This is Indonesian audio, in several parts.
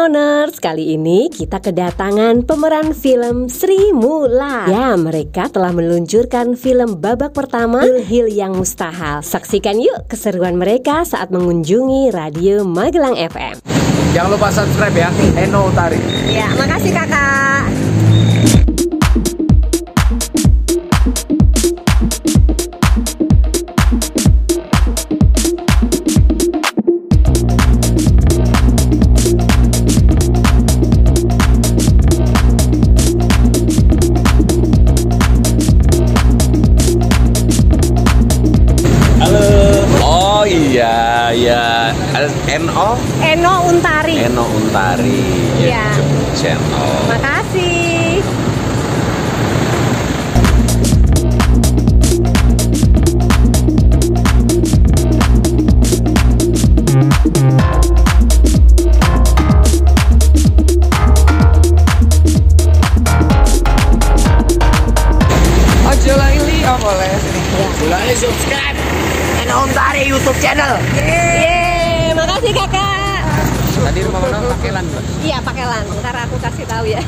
Noners, kali ini kita kedatangan pemeran film Sri Mula. Ya, mereka telah meluncurkan film babak pertama Hil yang Mustahil. Saksikan yuk keseruan mereka saat mengunjungi Radio Magelang FM. Jangan lupa subscribe ya, Eno Utari. Ya, makasih kakak. Ya, Eno Untari. Eno Untari. Ya. Channel. Makasih. Ojo lali boleh. Boleh subscribe Eno Untari YouTube channel. Yeay, makasih kakak. Tadi rumah mana pakai lan, Mbak? Iya, pakai lan. Ntar aku kasih tahu ya.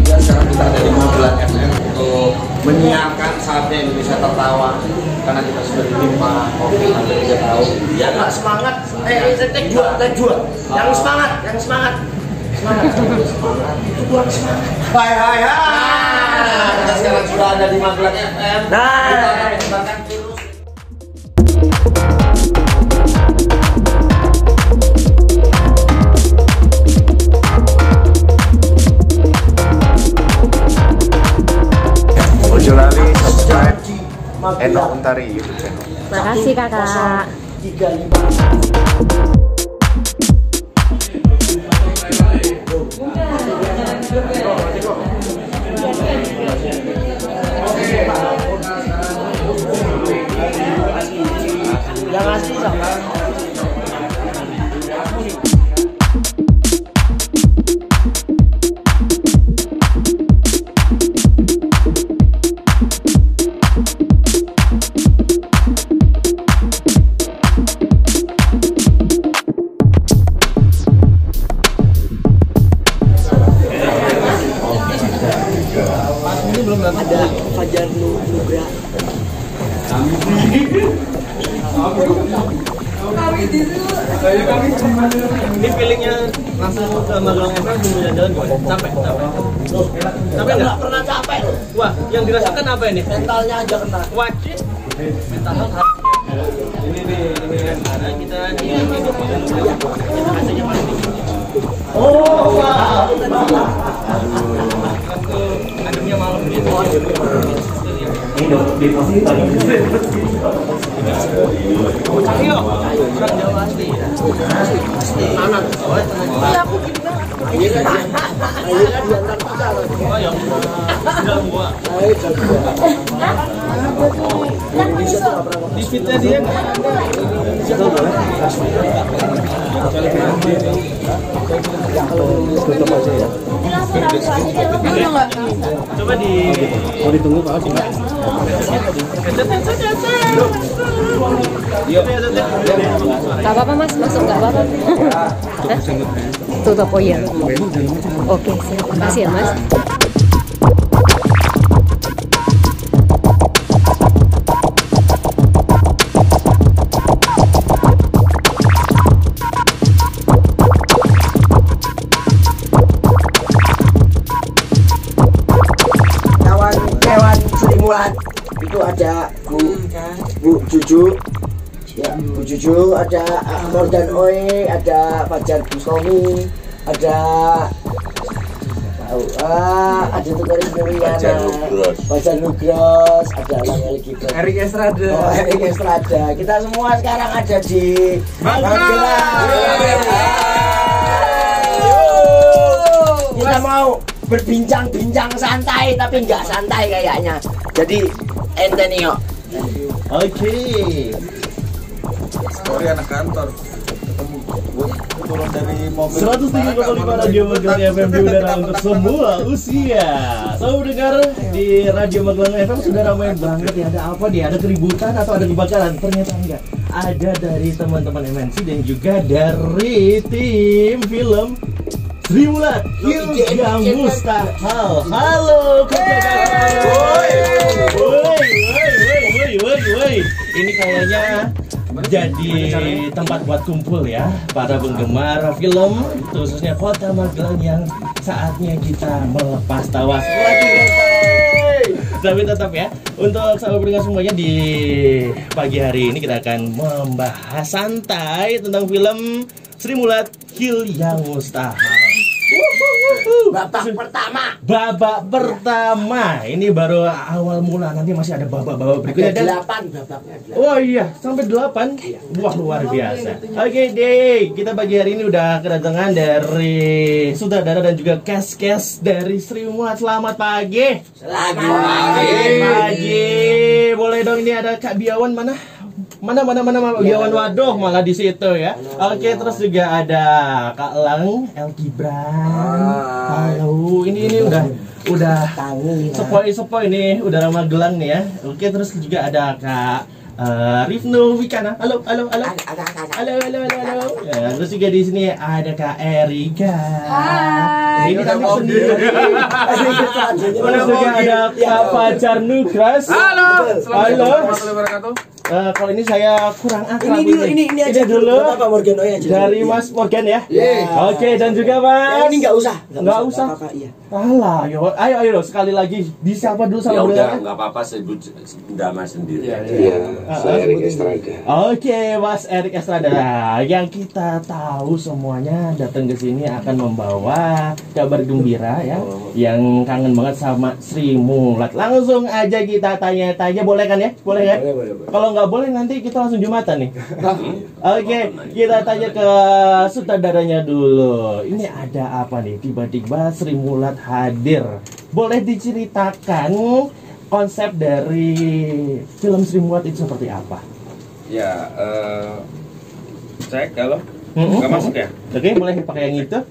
Ya, sekarang kita dari Magelang FM untuk menyiarkan saatnya Indonesia tertawa karena kita sudah ditimpa COVID, hampir 3 tahun. Ya nggak semangat, tek dua. Yang semangat. Semangat. Itu buat semangat. Hai. Kita sekarang sudah ada di Magelang FM. Kita akan menyebarkan virus. Ojo lali subscribe Eno Untari YouTube channel. Makasih kakak. 35. Yang asli sama. Ini belum ada Fajar Nugra. Ini feelingnya langsung ke Magelang FM belum jalan capek nggak pernah capek. Wah, yang dirasakan apa ini? Mentalnya aja kena. Wajib mental health. Ini karena kita hidup kita hasilnya paling tinggi. Oh, wow. Ademnya malam gitu. Ayo, orang Jawa asli. Anak. Iya, aku gitu. Ayo kan diantar kita. Oh ya. Udah gua. Di fitnya dia. Tutup aja ya. Coba di Mau ditunggu Pak sih. Gak apa-apa mas, masuk gak apa-apa. Tutup, oh iya. Oke, siap. Makasih ya mas. Kawan Sri Mula itu ada Bu Juju, ya Bu Juju, ada Mordan Oe, ada Fajar Bustomi, ada Tukaris Muriana, Fajar Nugros, ada Lang Gibran, Erik Estrada. Kita semua sekarang ada di Magelang. Kita mau berbincang-bincang santai, tapi nggak santai kayaknya. Jadi enten yuk. Oke. Story anak kantor. Turun dari mobil. 103,5 Radio Magelang FM di udara untuk semua usia. Selamat mendengar di Radio Magelang FM sudah ramai banget ya. Ada apa dia? Ada keributan atau ada kebakaran? Ternyata enggak. ada dari teman-teman MNC dan juga dari tim film Sri Mulat yang Mustahil. Halo woi. Ini kayaknya jadi tempat buat kumpul ya para penggemar film, khususnya Kota Magelang yang saatnya kita melepas tawas lagi. Tapi tetap ya, untuk sahabat pendengar semuanya, di pagi hari ini kita akan membahas santai tentang film Sri Mulat Hil yang Mustahil. Babak pertama ini baru awal mula, nanti masih ada babak-babak berikutnya. Ada 8 babaknya. Oh iya, sampai 8. Wah, luar biasa. Oke deh, kita pagi hari ini udah kedatangan dari sutradara dan juga cast dari Sri Mulat. Selamat pagi. Selamat Pagi. Boleh dong, ini ada Kak Biawan mana? Mana Biawan, waduh malah di situ ya. Oke, terus juga ada Kak Lang, El Gibran. Halo, ini udah sepoi ini udah Magelang nih ya. Oke, terus juga ada Kak Rifnu Wikana. Halo. Ya, terus juga di sini ada Kak Erika. Hai. Ini kami sendiri. Terus juga ada Kak Fajar Nugras. Halo. Halo. Kalau ini saya kurang akrab. Ini aja dulu. Pak Morgan aja. Dari Mas Morgan ya. Yeah. Oke, dan juga Mas. Ini nggak usah. Iya. Alah, ayo sekali lagi. Siapa dulu sama Ya udah, beliau? nggak apa-apa, sebut Dama sendiri. Saya Erik Estrada. Oke, Mas Erik Estrada. Yang kita tahu semuanya datang ke sini akan membawa kabar gembira ya, yang kangen banget sama Sri Mulat. Langsung aja kita tanya-tanya, boleh kan ya? Boleh kan? Boleh. Kalau nggak boleh nanti kita langsung Jumatan nih. Oke, kita tanya ke sutradaranya dulu. Ini ada apa nih? Tiba-tiba Sri Mulat hadir. Boleh diceritakan konsep dari film Sri Mulat itu seperti apa? Ya, cek kalau nggak masuk ya. Oke, boleh pakai yang itu.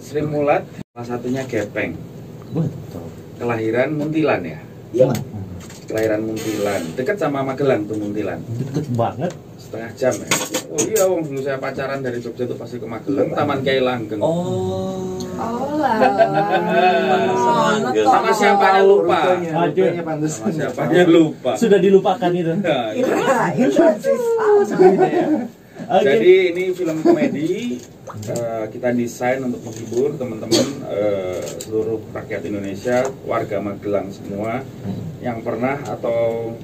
Sri Mulat salah satunya Gepeng, Betul. kelahiran Muntilan ya. Iya. Kelahiran Muntilan, dekat sama Magelang tuh Muntilan, Deket banget. setengah jam ya. Oh iya, wong dulu saya pacaran dari Jogja tuh pasti ke Magelang, Taman Kiai Langgeng. Sama siapanya lupa. Sama siapanya lupa. Sudah dilupakan itu. Nah, itu. Oke. Jadi ini film komedi, kita desain untuk menghibur teman-teman seluruh rakyat Indonesia, warga Magelang semua yang pernah atau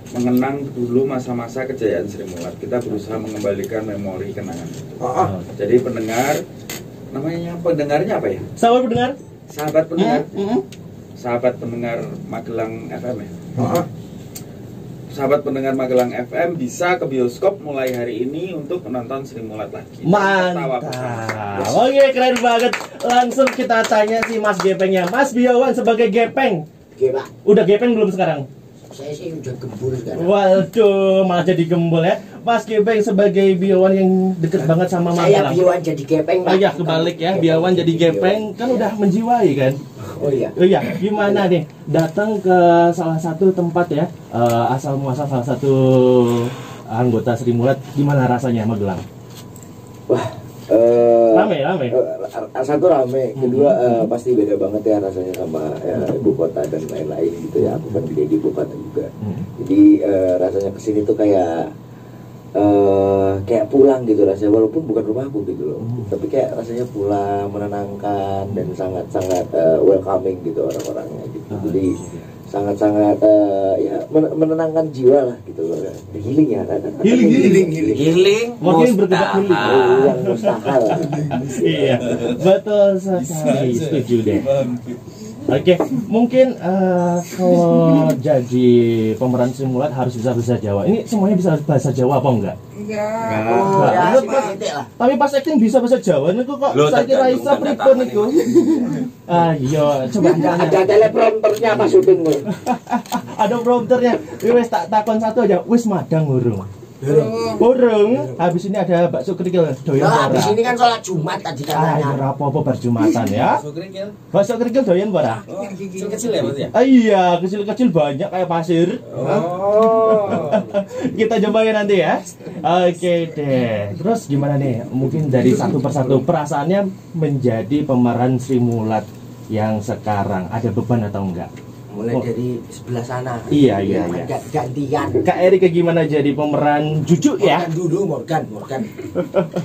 mengenang dulu masa-masa kejayaan Sri Mulat. Kita berusaha mengembalikan memori kenangan itu. Jadi pendengarnya apa ya? Sahabat pendengar. Sahabat pendengar. Sahabat pendengar Magelang FM ya. Sahabat pendengar Magelang FM bisa ke bioskop mulai hari ini untuk menonton Sri Mulat lagi. Mantap. Oke, keren banget. Langsung kita tanya si Mas Gepengnya. Mas Biawan sebagai Gepeng. Oke, Pak. Udah Gepeng belum sekarang? Saya sih udah gembul sekarang. Waduh, malah jadi gembul ya. Mas Gepeng sebagai Biawan yang deket banget sama Saya Magelang. Biawan jadi Gepeng, Pak. Ya kebalik ya, Biawan jadi Gepeng kan udah menjiwai kan. Oh iya. Iya, gimana nih datang ke salah satu tempat ya, asal muasal salah satu anggota Sri Mulat, gimana rasanya Magelang? Wah, Rame. satu rame, kedua pasti beda banget ya rasanya sama ibu kota dan lain-lain gitu ya. Aku kan juga di ibu kota juga. Jadi rasanya kesini tuh kayak pulang gitu rasanya, walaupun bukan rumahku gitu loh, tapi kayak rasanya pulang, menenangkan dan sangat-sangat welcoming gitu orang-orangnya gitu. Jadi sangat-sangat ya menenangkan jiwa lah gitu loh. Healing ya kan? Healing Mungkin bergerak healing. Yang mustahil. Iya, betul sekali, setuju deh. Oke, mungkin kalau jadi pemeran Sri Mulat harus bisa bahasa Jawa. Ini semuanya bisa bahasa Jawa apa enggak? Tapi pas acting bisa bahasa Jawa niku kok saya kira isa pripun niku. Iya, coba Ada teleprompternya pas syuting. Ada prompternya. Wis tak takon satu aja, wis madang urung. Burung. Habis ini ada bakso kerikil. Doyan Nah, ora? habis ini kan sholat Jumat tadi Ah, katanya. ora apa-apa bar Jumatan ya. Bakso kerikil doyan ora? Kecil-kecil ya berarti ya? Ah, iya, kecil-kecil banyak kayak pasir. Kita cobain nanti ya. Oke deh. Terus gimana nih? Mungkin dari satu persatu perasaannya menjadi pemeran Sri Mulat yang sekarang ada beban atau enggak? Mulai dari sebelah sana. Iya. Gantian. Kak Erika gimana jadi pemeran Juju ya? Morgan.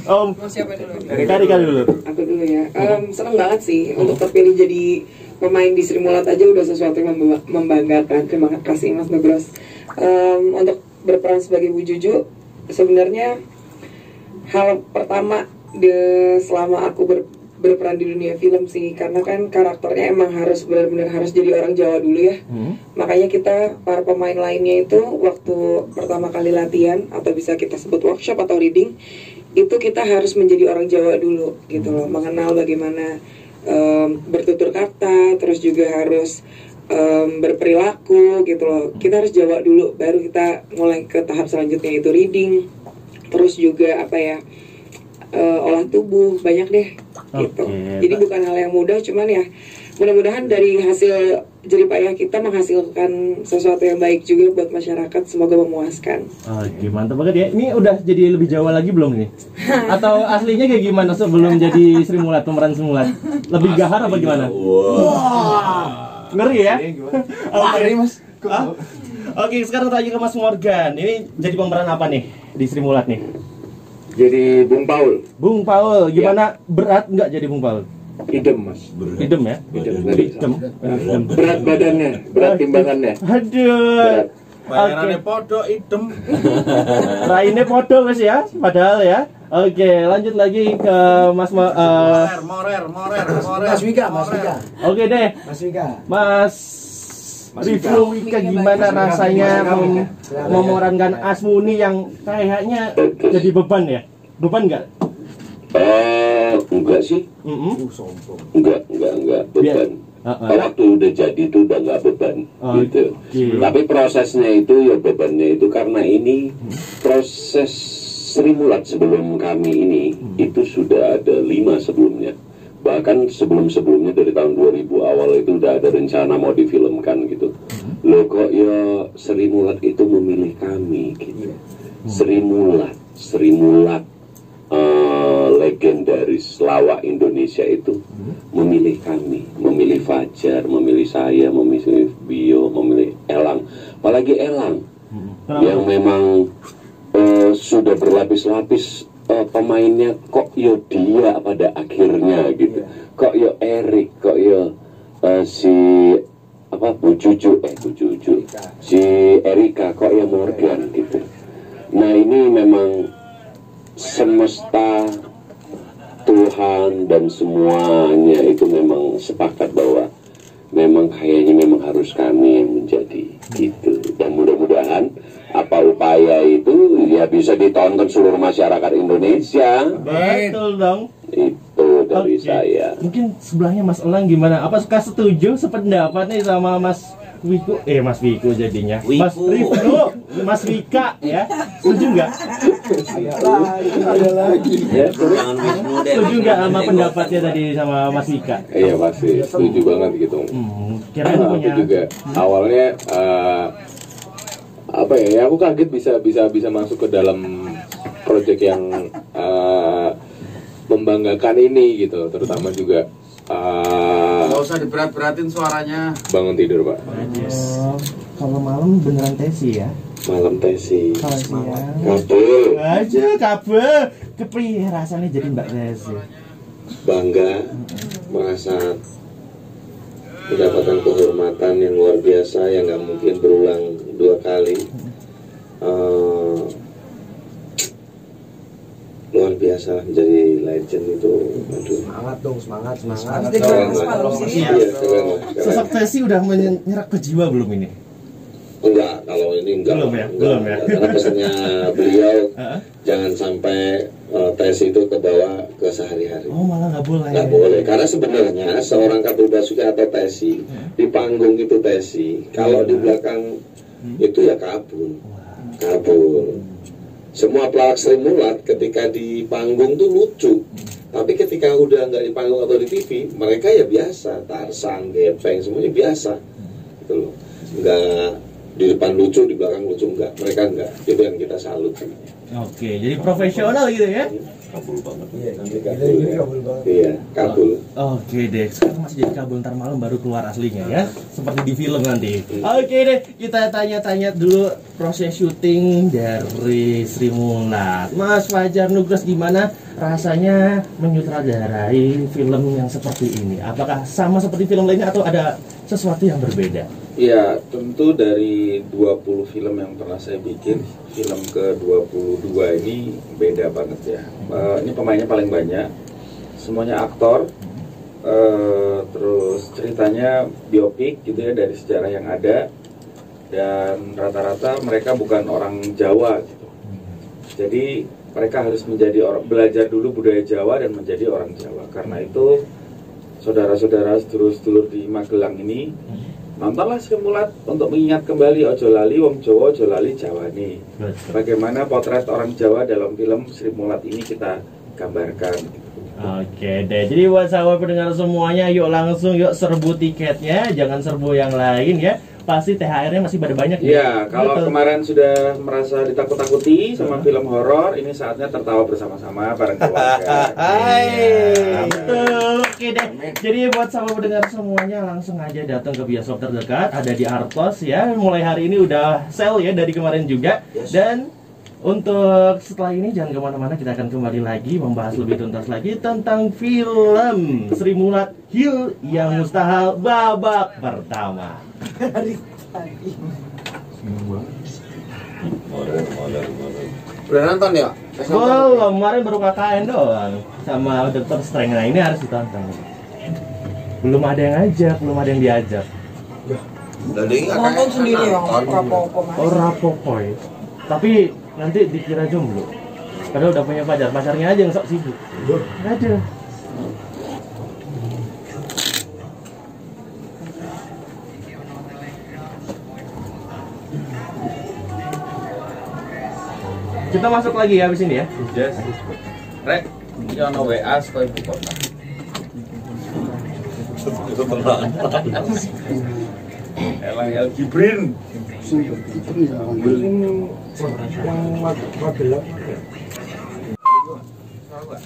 Om, Siapa dulu? Kak Erika dulu. Aku dulu ya. Seneng banget sih untuk terpilih jadi pemain di Sri Mulat aja udah sesuatu yang membanggakan. Terima kasih Mas Nugros. Untuk berperan sebagai Bu Juju, sebenarnya hal pertama selama aku berperan di dunia film sih, karena kan karakternya emang harus benar-benar harus jadi orang Jawa dulu ya. Makanya kita para pemain lainnya itu waktu pertama kali latihan atau bisa kita sebut workshop atau reading, itu kita harus menjadi orang Jawa dulu gitu loh, mengenal bagaimana bertutur kata, terus juga harus berperilaku gitu loh. Kita harus Jawa dulu, baru kita mulai ke tahap selanjutnya itu reading, terus juga apa ya, olah tubuh, banyak deh gitu. Jadi bukan hal yang mudah, cuman ya mudah-mudahan dari hasil jeripayah kita menghasilkan sesuatu yang baik juga buat masyarakat, semoga memuaskan. Oke, mantap banget ya. Ini udah jadi lebih Jawa lagi belum nih? Atau aslinya kayak gimana sebelum jadi Sri Mulat, pemeran Sri Mulat? Lebih gahar apa gimana? Ngeri ya? Oke, Mas. Oke, sekarang tanya ke Mas Morgan. Ini jadi pemeran apa nih di Sri Mulat nih? Jadi Bung Paul. Bung Paul, gimana? Berat nggak jadi Bung Paul? Idem Mas. Idem ya? Idem. Berat badannya, berat timbangannya. Aduh. Bayarannya podo idem. Raine podo Mas ya, padahal ya. Oke, lanjut lagi ke Mas Morer. Mas Wika. Oke deh, Mas Riflu Wika, gimana rasanya memerankan Asmuni yang kayaknya jadi beban ya? Beban nggak? Enggak sih. Enggak beban. Waktu udah jadi itu udah nggak beban gitu. Tapi prosesnya itu ya bebannya itu karena ini proses Sri Mulat sebelum kami ini itu sudah ada 5 sebelumnya. Bahkan sebelum-sebelumnya dari tahun 2000 awal itu udah ada rencana mau difilmkan gitu. Loh kok ya Sri Mulat itu memilih kami gitu. Sri Mulat legendaris lawak Indonesia itu memilih kami, memilih Fajar, memilih saya, memilih Bio, memilih Elang. Apalagi Elang yang memang sudah berlapis-lapis pemainnya, kok yo dia pada akhirnya gitu, kok yo Erik, kok yo si apa Bu Juju, si Erika, kok ya Morgan gitu. Nah ini memang semesta, Tuhan dan semuanya itu memang sepakat bahwa memang kayaknya memang harus kami yang menjadi gitu. Dan mudah-mudahan apa upaya itu ya bisa ditonton seluruh masyarakat Indonesia. Betul dong. Itu dari saya. Mungkin sebelahnya Mas Elang gimana? Apa suka setuju sependapat nih sama Mas Wiku? Mas Wiku jadinya. Mas Riflu, Mas Wika ya. Setuju nggak? Ada lagi. Ya, Setuju nggak sama pendapatnya tadi sama Mas Wika? Iya pasti setuju banget gitu. Kirain Aku punya. juga awalnya apa ya? Aku kaget bisa masuk ke dalam proyek yang membanggakan ini gitu. Terutama juga Gak usah diberat-beratin suaranya. bangun tidur Pak. Kalau malam beneran tesi ya? Malam tesi. Kalau siang Kabel. aja kabel. Kepriye rasanya jadi Mbak Tesi? Bangga, merasa mendapatkan kehormatan yang luar biasa yang nggak mungkin berulang 2 kali. Luar biasa menjadi legend itu. Aduh. Semangat dong, semangat. Iya, keren. Sosok Tesi udah menyerap ke jiwa belum ini? Enggak, kalau ini enggak. Belum ya? Enggak, Belum ya? enggak. Karena pesannya beliau jangan sampai tes itu kebawa ke sehari-hari. Oh malah nggak boleh. Nggak boleh, karena sebenarnya seorang Kabul Basuki atau Tesi di panggung itu Tesi, kalau di belakang itu ya kabul. Semua pelawak Sri Mulat ketika di panggung tuh lucu, tapi ketika udah nggak di panggung atau di TV, mereka ya biasa, Tarzan, Gepeng, semuanya biasa, gitu loh. Nggak di depan lucu, di belakang lucu, enggak. Mereka enggak. Itu yang kita salut. Oke, jadi profesional gitu ya? Kabul banget. Iya, kabul. Oke deh, sekarang masih jadi kabul, ntar malam baru keluar aslinya ya, seperti di film nanti. Oke deh, kita tanya-tanya dulu proses syuting dari Sri Mulat. Mas Fajar Nugros, gimana rasanya menyutradarai film yang seperti ini? Apakah sama seperti film lainnya atau ada sesuatu yang berbeda? Ya, tentu dari 20 film yang pernah saya bikin, film ke-22 ini beda banget ya. Ini pemainnya paling banyak, semuanya aktor, terus ceritanya biopik gitu ya, dari sejarah yang ada, dan rata-rata mereka bukan orang Jawa gitu. Jadi mereka harus belajar dulu budaya Jawa dan menjadi orang Jawa. Karena itu saudara-saudara, sedulur-sedulur di Magelang ini, nontonlah Sri Mulat untuk mengingat kembali ojo lali wong Jawa, ojo lali Jawane. Bagaimana potret orang Jawa dalam film Sri Mulat ini kita gambarkan. Oke deh, jadi buat sahabat pendengar semuanya, yuk langsung yuk serbu tiketnya, jangan serbu yang lain ya. Pasti THR-nya masih banyak ya. Ya, kalau kemarin sudah merasa ditakut-takuti sama film horor, ini saatnya tertawa bersama-sama bareng keluarga. Hai, betul. Oke deh. Jadi buat sahabat pendengar semuanya, langsung aja datang ke bioskop terdekat, ada di Artos ya. Mulai hari ini udah sale ya, dari kemarin juga. Dan untuk setelah ini jangan kemana-mana, kita akan kembali lagi membahas lebih tuntas lagi tentang film Sri Mulat Hill yang Mustahil babak pertama. Udah nonton ya? Belum, kemarin baru KKN doang sama Dr. Strange. Nah ini harus ditonton. Belum ada yang ngajak, belum ada yang diajak. Nonton sendiri ya, rapopo mas. Oh rapopoy. Tapi nanti dikira jomblo. Padahal udah punya pacar, pacarnya aja yang sok sibuk. Nggak ada. Kita masuk lagi ya habis ini ya. Yes. Rek, ini ono WA supaya ibu kota. Itu tenang. Elang El Gibrin.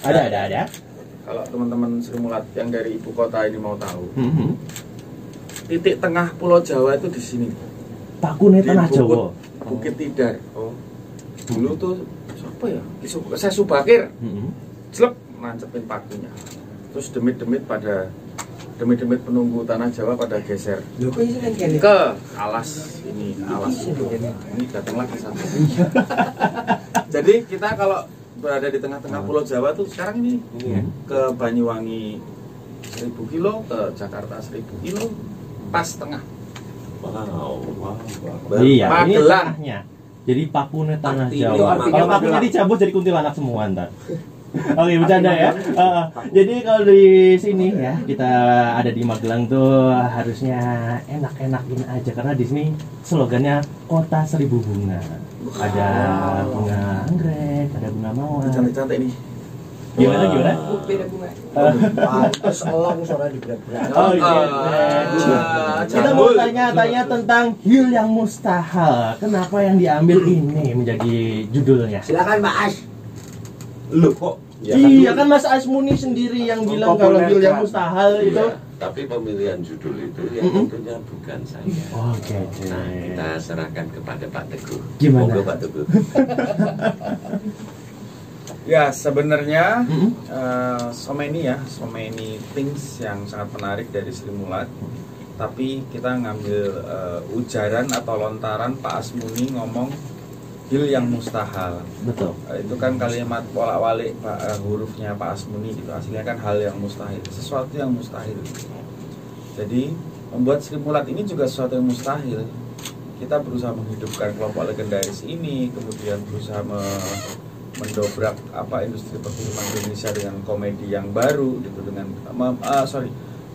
Ada. Kalau teman-teman Sri Mulat yang dari ibu kota ini mau tahu, titik tengah Pulau Jawa itu di sini. Pakune Di Tanah Jawa. Bukit Tidar. Oh. Dulu tuh siapa ya? Saya Subakir. Celep nancepin pakunya. Terus demit-demit penunggu Tanah Jawa pada geser ke alas ini, alas itu. Ini datang lagi satu. Jadi kita kalau berada di tengah-tengah Pulau Jawa tuh sekarang ini ke Banyuwangi 1000 kilo, ke Jakarta 1000 kilo, pas tengah. Iya, ini Magelang. tengahnya. Jadi Pakune Tanah Jawa. Kalau Pakunya dicabut jadi kuntilanak semua ntar. Oke, bercanda ya. Jadi kalau di sini ya, kita ada di Magelang tuh harusnya enak-enakin aja karena di sini slogannya Kota Seribu Bunga. Ada bunga anggrek, ada bunga mawar. Cantik-cantik nih. Gimana? Beda bunga. Pantes elang suara di berat-berat. Oh iya. Kita mau tanya-tanya tentang Hill yang Mustahil. Kenapa yang diambil ini menjadi judulnya? Silakan Pak As. Loh kok? Iya kan Mas Asmuni sendiri yang bilang kalau Hill yang Mustahil itu. Tapi pemilihan judul itu yang tentunya bukan saya. Oke. Nah, kita serahkan kepada Pak Teguh. Gimana? Monggo Pak Teguh. Ya sebenarnya so many things yang sangat menarik dari Sri Mulat. Tapi kita ngambil ujaran atau lontaran Pak Asmuni ngomong Hill yang Mustahil. Betul. Itu kan kalimat bolak-balik hurufnya Pak Asmuni gitu. Aslinya kan hal yang mustahil, sesuatu yang mustahil. Jadi membuat Sri Mulat ini juga sesuatu yang mustahil. Kita berusaha menghidupkan kelompok legendaris ini, kemudian berusaha mendobrak industri perfilman Indonesia dengan komedi yang baru gitu, dengan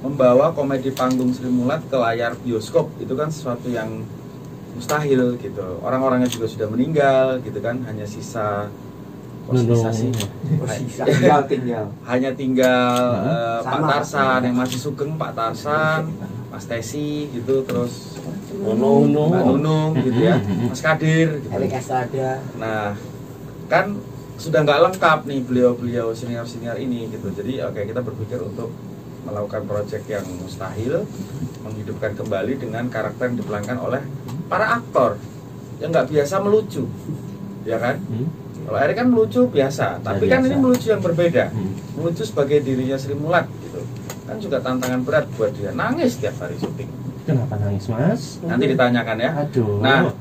membawa komedi panggung Sri Mulat ke layar bioskop. Itu kan sesuatu yang mustahil gitu. Orang-orangnya juga sudah meninggal gitu kan, hanya sisa hanya tinggal Pak Tarsan yang masih sugeng, Pak Tarsan, Mas Tesi gitu, terus Mbak Nunung gitu ya, Mas Kadir gitu. Nah kan sudah nggak lengkap nih beliau-beliau senior-senior ini gitu. Jadi oke, kita berpikir untuk melakukan proyek yang mustahil, menghidupkan kembali dengan karakter yang diperankan oleh para aktor yang nggak biasa melucu, ya kan? Kalau Erik kan melucu biasa, tapi kan ini melucu yang berbeda, melucu sebagai dirinya Sri Mulat gitu. Kan juga tantangan berat buat dia, nangis tiap hari syuting. Kenapa nangis, Mas? Nanti ditanyakan ya. Aduh. Nah,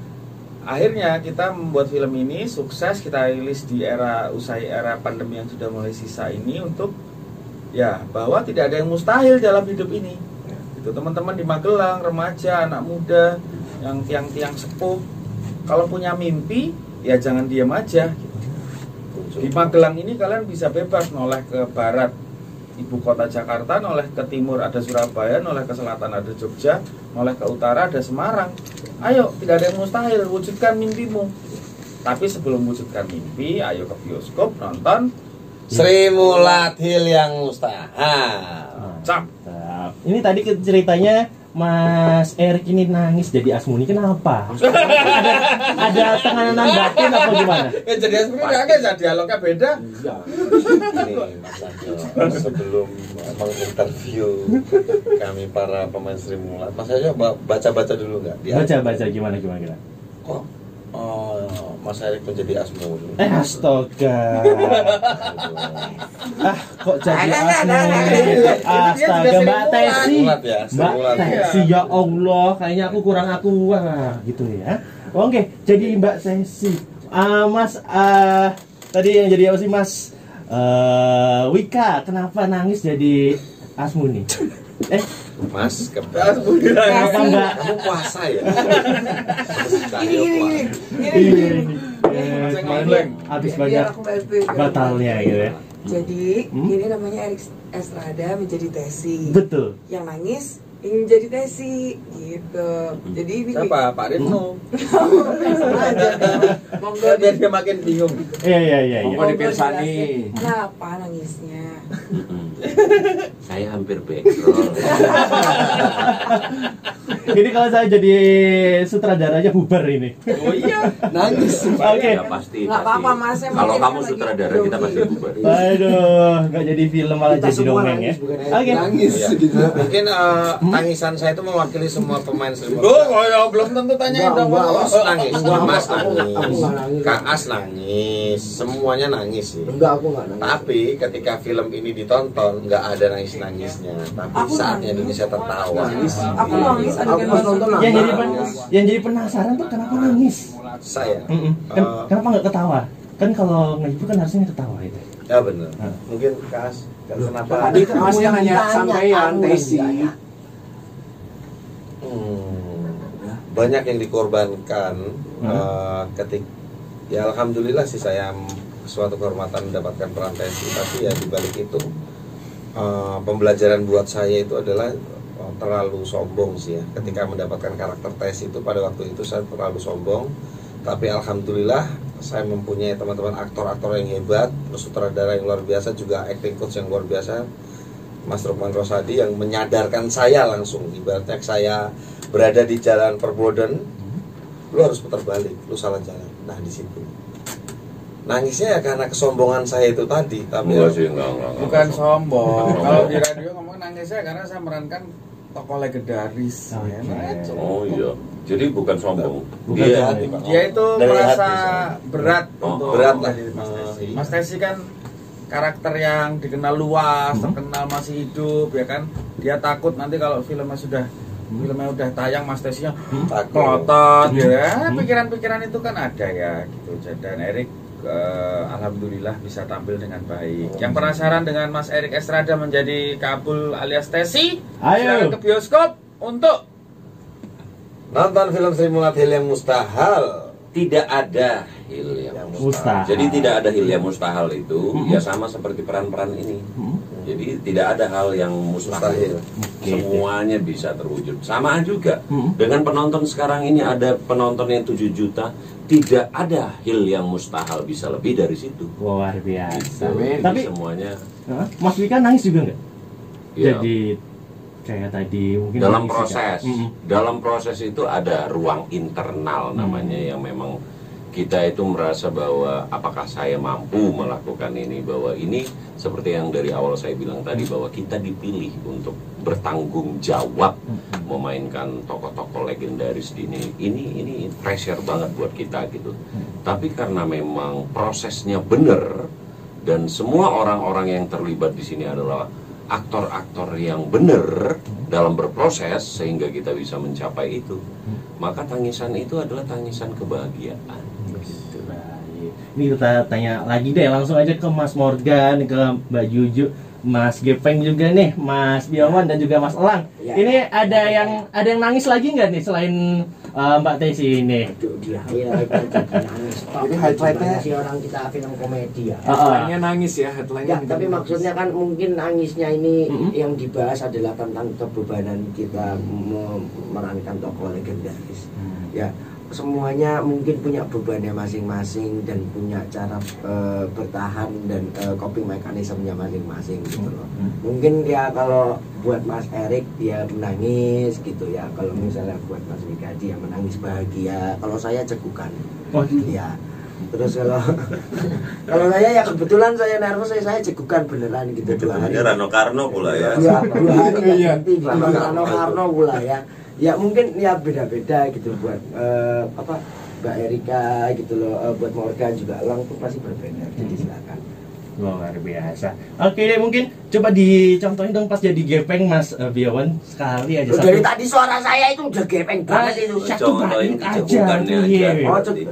akhirnya kita membuat film ini sukses, kita rilis di usai era pandemi yang sudah mulai sisa ini untuk ya bahwa tidak ada yang mustahil dalam hidup ini. Gitu, teman-teman di Magelang, remaja, anak muda, yang tiang-tiang sepuh, kalau punya mimpi ya jangan diam aja. Di Magelang ini kalian bisa bebas, noleh ke barat ibu kota Jakarta, noleh ke timur ada Surabaya, noleh ke selatan ada Jogja, noleh ke utara ada Semarang. Ayo, tidak ada yang mustahil, wujudkan mimpimu. Tapi sebelum wujudkan mimpi, ayo ke bioskop nonton Sri Mulat Hil yang Mustahil. Cap. Ini tadi ceritanya Mas Erik ini nangis jadi Asmuni, kenapa? ada tekanan batin apa gimana? Jadi Asmuni nangis, dialognya beda. Iya. Ini Mas Ajo, sebelum menginterview kami para pemain Sri Mulat, Mas Ajo baca-baca dulu nggak? Baca gimana? Kok Mas Erik menjadi Asmuni? Astaga. Kok jadi Asmuni? Astaga, Mbak Tesi. Mbak Tesi, ya Allah, kayaknya aku kurang gitu ya. Oke, jadi Mbak Tesi. Mas tadi yang jadi apa sih, Mas Wika, kenapa nangis jadi Asmuni? Mas, kenapa enggak puasa ya? Habis banyak batalnya gitu ya. Jadi ini namanya Erik Estrada menjadi Tesi. Betul. Yang nangis ingin jadi Tesi gitu. Jadi ini siapa? Pak Ritno. Monggo biar dia makin bingung. Iya. Monggo dipirsani. Kenapa nangisnya? Saya hampir backroll. Jadi kalau saya jadi sutradaranya bubar ini. Oh iya, nangis. Oke. Ya, pasti. Nggak apa-apa, Mas. Kalau kamu sutradara kita pasti bubar. Aduh, nggak jadi film malah kita jadi dongeng ya. Oke. Nangis gitu. Mungkin tangisan saya itu mewakili semua pemain Sri Mulat. Oh, belum tentu tanyain dong. Nangis. Mas nangis. Kaas nangis. Semuanya nangis sih. Enggak, aku nggak nangis. Tapi ketika film ini ditonton nggak ada nangis-nangisnya. Tapi saatnya Indonesia tertawa. Aku nangis. Yang jadi penasaran tuh kenapa nangis? Saya. Kenapa nggak ketawa? Kan kalau ngehibur kan harusnya ketawa itu. Ya benar. Mungkin Kas, kenapa? Tadi kan Mas yang hanya sampaian Tesi. Banyak yang dikorbankan ketika ya alhamdulillah sih saya suatu kehormatan mendapatkan peran Tesi, tapi ya dibalik itu pembelajaran buat saya itu adalah terlalu sombong sih ya. Ketika mendapatkan karakter Tesi itu pada waktu itu saya terlalu sombong, tapi alhamdulillah saya mempunyai teman-teman aktor-aktor yang hebat, sutradara yang luar biasa, juga acting coach yang luar biasa, Mas Rukman Rosadi, yang menyadarkan saya langsung. Ibaratnya saya berada di jalan Perboden, lu harus putar balik, lu salah jalan. Nah di situ nangisnya ya karena kesombongan saya itu tadi. Tapi enggak. Bukan sombong. Kalau di radio ngomong nangisnya karena saya merankan tokoh legendaris. Oh iya. Jadi bukan sombong. Dia itu merasa berat untuk berat lah. Mas Tesi kan karakter yang dikenal luas, terkenal masih hidup ya kan. Dia takut nanti kalau filmnya udah tayang, Mas Tesinya melotot ya. Pikiran-pikiran itu kan ada ya gitu. Dan Erik alhamdulillah bisa tampil dengan baik. Yang penasaran dengan Mas Erik Estrada menjadi Kabul alias Tesi, silakan ke bioskop untuk nonton film Sri Mulat Hil yang Mustahil. Tidak ada hil yang mustahil. Jadi tidak ada hil yang mustahil itu ya sama seperti peran-peran ini. Jadi tidak ada hal yang mustahil. Semuanya bisa terwujud. Sama juga dengan penonton sekarang ini, ada penonton yang 7 juta, tidak ada hal yang mustahil, bisa lebih dari situ. Luar biasa. Gitu. Tapi semuanya Mas Wika nangis juga nggak? ya, Jadi kayak tadi mungkin dalam nangis proses juga. dalam proses itu ada ruang internal namanya, yang memang kita itu merasa bahwa apakah saya mampu melakukan ini, bahwa ini seperti yang dari awal saya bilang tadi, bahwa kita dipilih untuk bertanggung jawab memainkan tokoh-tokoh legendaris di ini pressure banget buat kita gitu. Tapi karena memang prosesnya benar dan semua orang-orang yang terlibat di sini adalah aktor-aktor yang benar dalam berproses sehingga kita bisa mencapai itu, maka tangisan itu adalah tangisan kebahagiaan. Gitu, baik. Ini kita tanya lagi deh, langsung aja ke Mas Morgan, ke Mbak Juju, Mas Gepeng juga nih, Mas Biawan dan juga Mas Elang. Ya. Ini ada yang nangis lagi nggak nih selain Mbak Tesi ini? Jadi highlightnya sih orang kita film komedi ya. Headline-nya nangis ya, headline-nya. Ya, tapi maksudnya kan mungkin nangisnya ini yang dibahas adalah tentang kebebanan kita memerankan tokoh legendaris. Ya, semuanya mungkin punya bebannya masing-masing dan punya cara bertahan dan coping mekanismenya masing-masing gitu loh. Mungkin ya kalau buat Mas Erik dia menangis gitu ya, kalau misalnya buat Mas Wika dia menangis bahagia, kalau saya cegukan. Oh ya. Terus kalau saya ya kebetulan saya nervous, saya cegukan beneran gitu 2 hari. Rano Karno pula ya. 2 hari ya ganti Rano Karno pula ya. Ya mungkin ya beda-beda gitu buat Mbak Erika gitu loh, buat Morgan juga Elang tuh pasti berbeda. Jadi silakan. Luar biasa. Oke deh, mungkin coba dicontohin dong pas jadi Gepeng Mas Biawan, sekali aja. Dari tadi suara saya itu udah gepeng banget itu. Satu balik aja.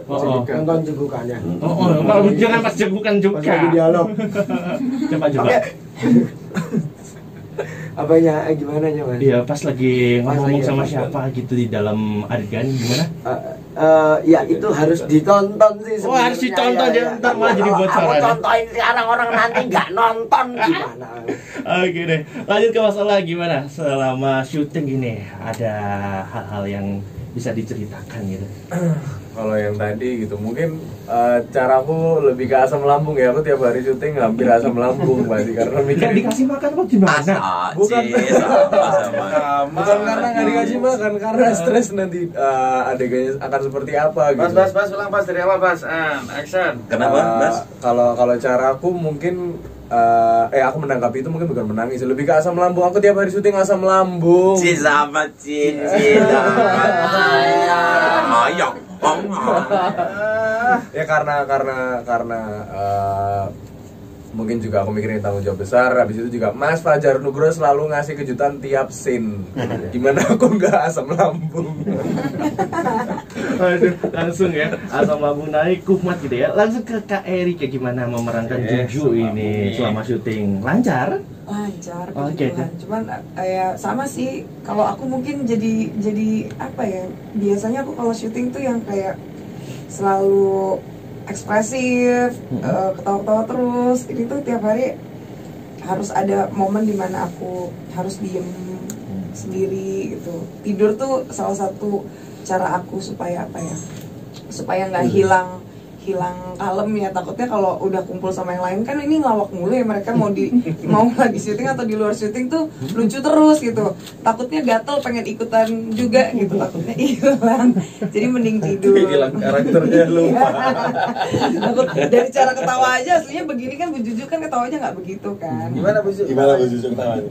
Oh, nonton cegukannya. Oh, jangan pas cegukan juga. Pas lagi dialog. Coba. Apanya gimana Mas? Iya, pas lagi ngomong sama siapa gitu di dalam adegan gimana? Ya itu harus ditonton sih sebenarnya. Oh, harus ditonton ya, ntar malah jadi bocor. Aku contohin sekarang orang nanti nggak nonton gimana? Oke deh, lanjut ke masalah gimana selama syuting ini, ada hal-hal yang bisa diceritakan gitu? Kalau yang tadi gitu, mungkin caraku lebih ke asam lambung ya. Aku tiap hari syuting hampir asam lambung pasti karena mikir dikasih makan kok gimana? Bukan karena nggak dikasih makan, karena stres nanti adegannya akan seperti apa gitu. Pas ulang pas dari awal pas. Action. Kenapa, Mas? Kalau caraku mungkin aku menanggapi itu mungkin bukan menangis, lebih ke asam lambung. Aku tiap hari syuting asam lambung. Sama Ayo. Ya karena mungkin juga aku mikirin tanggung jawab besar. Habis itu juga Mas Fajar Nugroho selalu ngasih kejutan tiap scene. Gimana aku nggak asam lambung? Aduh, langsung ya asam lambung naik kumat gitu ya. Langsung ke Kak Eri, kayak gimana memerankan Juju ini selama syuting? Lancar? Lancar, Oke. Cuman ya sama sih. Kalau aku mungkin jadi apa ya? Biasanya aku kalau syuting tuh yang kayak selalu ekspresif, ketawa-ketawa terus. Ini tuh tiap hari harus ada momen dimana aku harus diem sendiri gitu. Tidur tuh salah satu cara aku supaya apa ya? Supaya nggak hilang kalem ya. Takutnya kalau udah kumpul sama yang lain kan ini ngelawak mulu ya, mereka mau lagi syuting atau di luar syuting tuh lucu terus gitu. Takutnya gatel pengen ikutan juga gitu, takutnya hilang. Jadi mending tidur. Hilang karakternya lupa. Takut dari cara ketawa aja aslinya begini kan, Bu Juju kan ketawanya nggak begitu kan. Gimana Bu Juju ketawanya?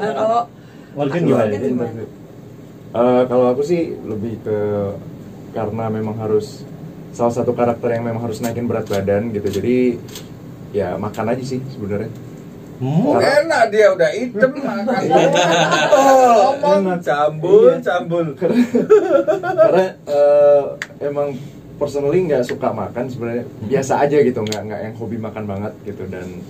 Nah kalau Morgan gimana? Kalau aku sih lebih ke karena memang harus salah satu karakter yang memang harus naikin berat badan gitu, jadi ya makan aja sih sebenarnya. Enak dia udah hitam makan. Ngomong cambul. Karena emang personally nggak suka makan sebenarnya, biasa aja gitu, nggak yang hobi makan banget gitu. Dan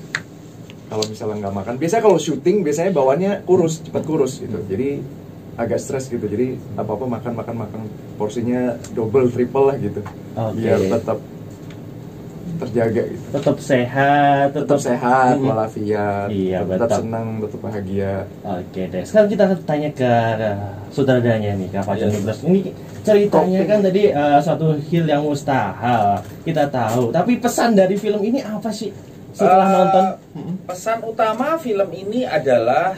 kalau misalnya nggak makan, biasanya kalau syuting biasanya bawaannya cepat kurus gitu, jadi agak stres gitu. Jadi apa makan porsinya double triple lah gitu, biar tetap terjaga gitu. Tetap sehat, Tetap sehat, walafiat, Iya, tetap betul. senang, tetap bahagia. Oke deh, sekarang kita tanya ke sutradaranya nih, Kak Fajar Nugros. Ini ceritanya kan tadi suatu hal yang mustahil, kita tahu. Tapi pesan dari film ini apa sih setelah nonton? Pesan utama film ini adalah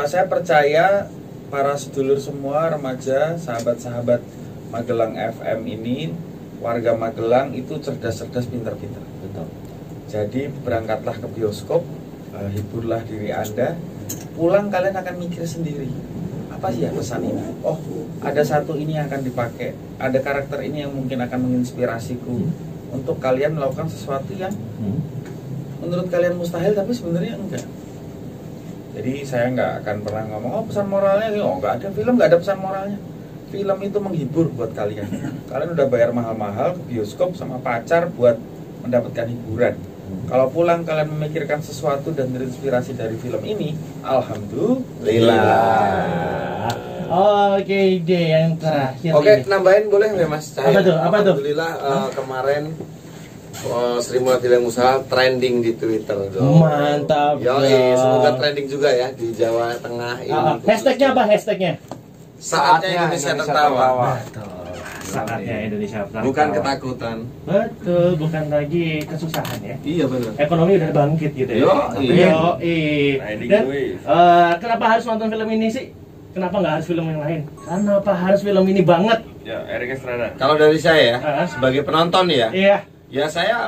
saya percaya para sedulur semua, remaja, sahabat-sahabat Magelang FM ini, warga Magelang itu cerdas-cerdas, pintar-pintar. Betul. Jadi berangkatlah ke bioskop, hiburlah diri Anda. Pulang kalian akan mikir sendiri, apa sih ya pesan ini? Oh, ada satu ini yang akan dipakai, ada karakter ini yang mungkin akan menginspirasiku untuk kalian melakukan sesuatu yang menurut kalian mustahil, tapi sebenarnya enggak. Jadi saya nggak akan pernah ngomong, oh pesan moralnya, oh nggak ada, film nggak ada pesan moralnya. Film itu menghibur buat kalian. Kalian udah bayar mahal-mahal ke bioskop sama pacar buat mendapatkan hiburan. Kalau pulang kalian memikirkan sesuatu dan terinspirasi dari film ini, alhamdulillah. Oke deh, yang terakhir. Oke, ini. nambahin boleh nggak Mas? Apa tuh? Apa tuh? Alhamdulillah kemarin Sri Mulat Film Usaha trending di Twitter. Mantap. Semoga trending juga ya di Jawa Tengah ini. Hashtagnya apa? Hashtagnya? Saatnya Indonesia tertawa. Saatnya Indonesia tertawa. Bukan ketakutan. Betul, bukan lagi kesusahan ya. Iya benar. Ekonomi udah bangkit gitu ya. Dan kenapa harus nonton film ini sih? Kenapa nggak harus film yang lain? Kenapa harus film ini banget? Ya, Erik Estrada. Kalau dari saya ya, sebagai penonton ya. Iya. Ya saya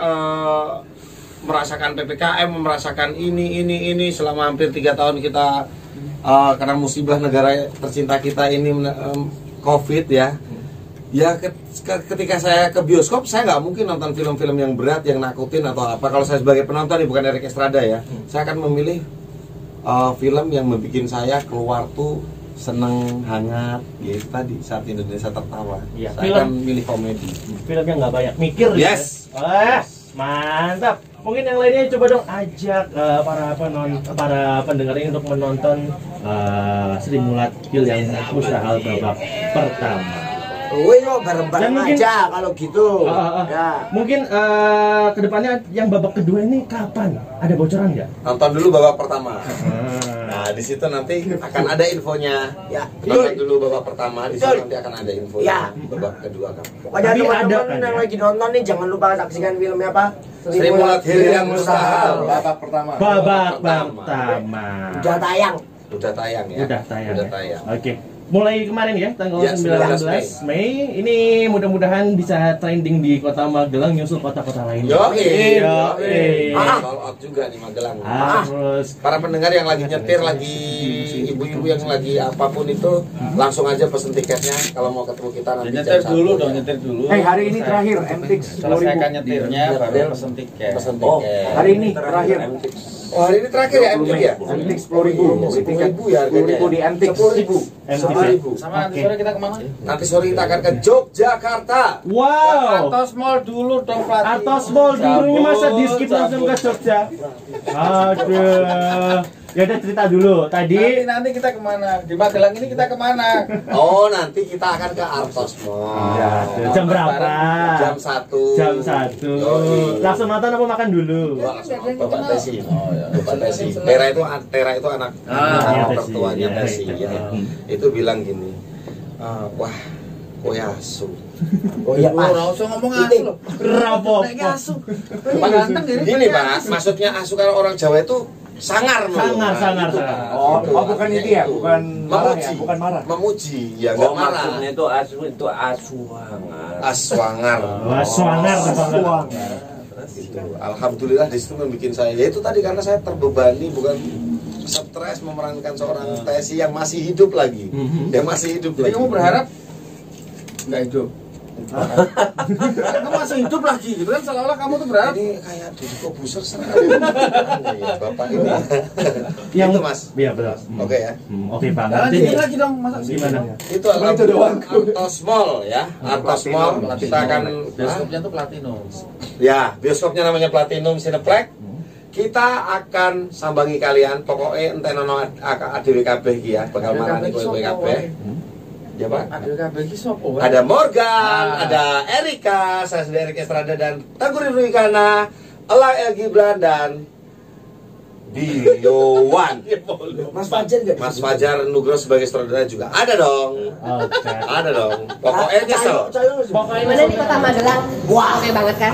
merasakan PPKM, merasakan ini selama hampir 3 tahun kita karena musibah negara tercinta kita ini COVID ya. Ya ketika saya ke bioskop saya nggak mungkin nonton film-film yang berat, yang nakutin atau apa. Kalau saya sebagai penonton, bukan Erik Estrada ya, saya akan memilih film yang membuat saya keluar tuh seneng, hangat, ya itu tadi Saat Indonesia Tertawa. Ya, saya akan milih komedi. Filmnya nggak banyak mikir. Yes. Ya? Wah, mantap. Mungkin yang lainnya coba dong ajak para pendengar ini untuk menonton Sri Mulat Film yang Mustahil babak pertama. Yo bareng-bareng mungkin, aja kalau gitu. Ya. Mungkin kedepannya yang babak kedua ini kapan? Ada bocoran nggak? Nonton dulu babak pertama. Nah di situ nanti akan ada infonya. Ya. Nonton dulu babak pertama, di situ nanti akan ada infonya. Ya. Babak kedua kan. Pokoknya teman-teman yang lagi nonton nih jangan lupa saksikan filmnya apa? Sri Mulat Film yang Mustahil. Babak pertama. Babak pertama. Udah tayang. Udah tayang ya. Udah tayang. Udah tayang. Oke. Mulai kemarin ya, tanggal Ya, 19 Mei. Ini mudah-mudahan bisa trending di Kota Magelang, nyusul kota-kota lain. Sold out juga di Magelang. Terus para pendengar yang lagi nyetir, lagi ibu-ibu yang lagi apapun itu, langsung aja pesen tiketnya. Kalau mau ketemu kita nanti Nyetir jam dulu 1, dong, ya. nyetir dulu. Hari ini terakhir MTX 2000. Selesaikan nyetirnya baru pesen tiket. Pesen tiket. Hari ini terakhir. Oh hari ini terakhir ya MTX ya? MTX 10.000. 10.000 ya harganya. 10.000 di MTX. 10.000. Sama nanti sore kita kemana? Nanti sore kita akan ke Yogyakarta. wow. Atos Mall dulu dong Platinum. Atos Mall dulu ini masa di skip langsung ke Jogja. Aduh. Ya udah cerita dulu. Tadi Nanti kita kemana? Di Magelang ini kita kemana? Oh nanti kita akan ke Artos Mall. Ya, jam berapa? Jam 1. Jam 1. Langsung nonton apa makan dulu? Bapak Tesi. Bapak Tesi. Tera itu anak tertuanya Tesi ya. Itu bilang gini. Wah, koyasu. Oh iya Mas. Ora usah ngomong asu loh. Rapopo. Nek asu. Ganteng Gini Pak, maksudnya asu kalau orang Jawa itu sangar. Sangar. Oh, bukan itu ya, bukan marah ya, bukan marah. Memuji, ya nggak marah. Maksudnya itu aswangar. Aswangar. Wah, swanger banget. Alhamdulillah di situ membuat saya. Ya itu tadi karena saya terbebani, bukan stres memerankan seorang Tesi yang masih hidup lagi. Dia masih hidup Jadi lagi. kamu berharap nggak hidup? Kamu masih hidup lagi gitu kan, seolah-olah kamu tuh berharap Ini kayak Deddy Kobuser ya, Bapak ini. Yang Itu Mas. Iya betul. Oke ya. Oke Pak. jangan Nanti jadi lagi dong, masa gimana? Itu Artos Mall ya. Artos Mall kita akan bioskopnya tuh Platinum. ya, bioskopnya namanya Platinum Cineplex. Kita akan sambangi kalian pokoknya enten ono ADW kabeh iki ya, bakal marani kowe kabeh. Ya Pak. Ada Ada Morgan, ada Erika, saya sendiri Erika Estrada dan Taguri Ruikana, Elang El Gibran dan Diowan. Mas Fajar nggak? Mas Fajar Nugroho sebagai sutradara juga ada dong. Ada dong. Pokoknya nyesel. Mana di Kota Magelang? Wah, oke banget kan?